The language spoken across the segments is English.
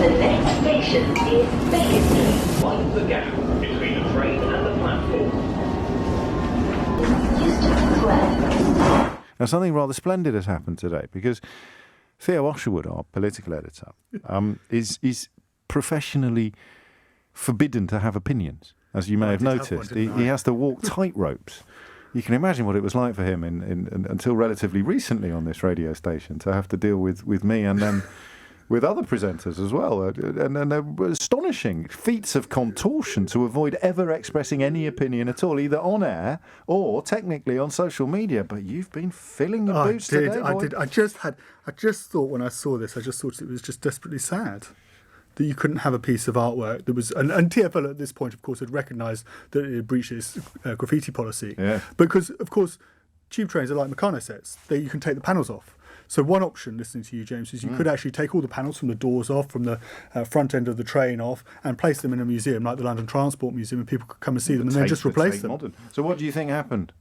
The next station is Banksy. Mind the gap between the train and the platform. Euston Square. Now, something rather splendid has happened today because Theo Usherwood, our political editor, is professionally forbidden to have opinions, as you may have noticed. He has to walk tightropes. You can imagine what it was like for him until relatively recently on this radio station to have to deal with me and then with other presenters as well. And there were astonishing feats of contortion to avoid ever expressing any opinion at all, either on air or technically on social media. But you've been filling the boots today, boy. I did. I just thought when I saw this, I just thought it was just desperately sad that you couldn't have a piece of artwork that was... And TfL at this point, of course, had recognised that it had breached its graffiti policy. Yeah. Because, of course, tube trains are like Meccano sets. You can take the panels off. So one option, listening to you, James, is you could actually take all the panels from the doors off, from the front end of the train off, and place them in a museum like the London Transport Museum, and people could come and see them and then just replace them. Modern. So what do you think happened?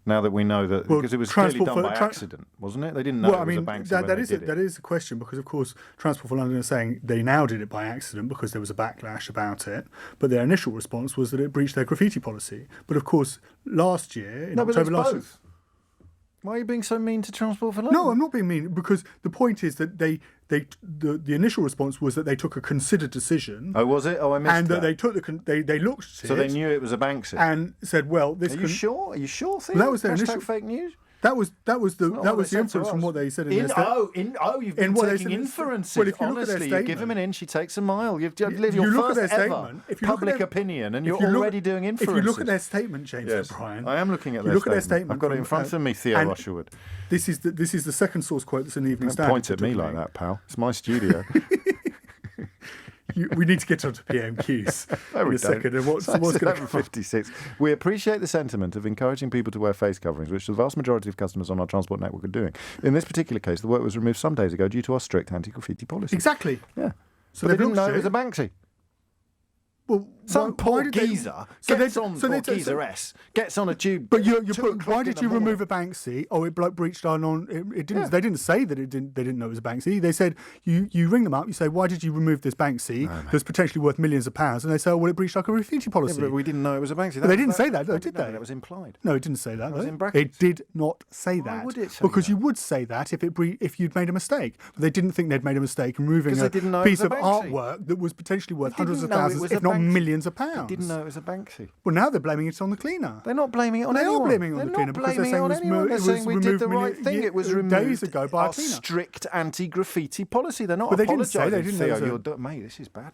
Now that we know that, because it was clearly done by accident, wasn't it? They didn't know it was a Banksy when they did it. That is a question, because, of course, Transport for London are saying they now did it by accident because there was a backlash about it. But their initial response was that it breached their graffiti policy. But, of course, last year, in October last year... Why are you being so mean to Transport for London? No, I'm not being mean, because the point is that the initial response was that they took a considered decision. Oh, was it? Oh, I missed that. And that they took they looked at it. So they knew it was a Banksy. And said, well, this... Are you sure? Are you sure, Theo? Well, that was their Hashtag initial... fake news? That was the inference from what they said in their statement. You've been taking inferences. Well, if you honestly, look at their you give him an inch, he takes a mile. You've lived you your look first at their ever statement, public opinion, and you're already doing inferences. If you look at their statement, James yes, O'Brien, I am looking at their look at their statement. I've got it in front of me, Theo Usherwood. This is the second source quote that's in the Evening Don't Standard. point at me like that, pal. It's my studio. We need to get onto PMQs in a second. And what's going to come? 56. We appreciate the sentiment of encouraging people to wear face coverings, which the vast majority of customers on our transport network are doing. In this particular case, the work was removed some days ago due to our strict anti-graffiti policy. Exactly. Yeah. So they didn't know it was a Banksy. Well, some poor geezer gets on a tube. But why did you remove a Banksy? Oh, it breached our It didn't. Yeah. They didn't say that it didn't. They didn't know it was a Banksy. They said you ring them up. You say, why did you remove this Banksy that's potentially worth millions of pounds? And they say, oh, well, it breached our graffiti policy. Yeah, but we didn't know it was a Banksy. But they didn't say that, though, did they? No, that was implied. No, it didn't say that. It was in brackets. It did not say that. Why would it say because that? you would say that if you'd made a mistake. But they didn't think they'd made a mistake in removing a piece of artwork that was potentially worth hundreds of thousands, if not millions of pounds. They didn't know it was a Banksy. Well, now they're blaming it on the cleaner. They're not blaming it on anyone. They are blaming it on the cleaner because they're saying they're saying we did the right thing. It was removed days ago by a our cleaner. strict anti-graffiti policy. They're not but apologising. They didn't say they didn't Theo, mate, this is bad.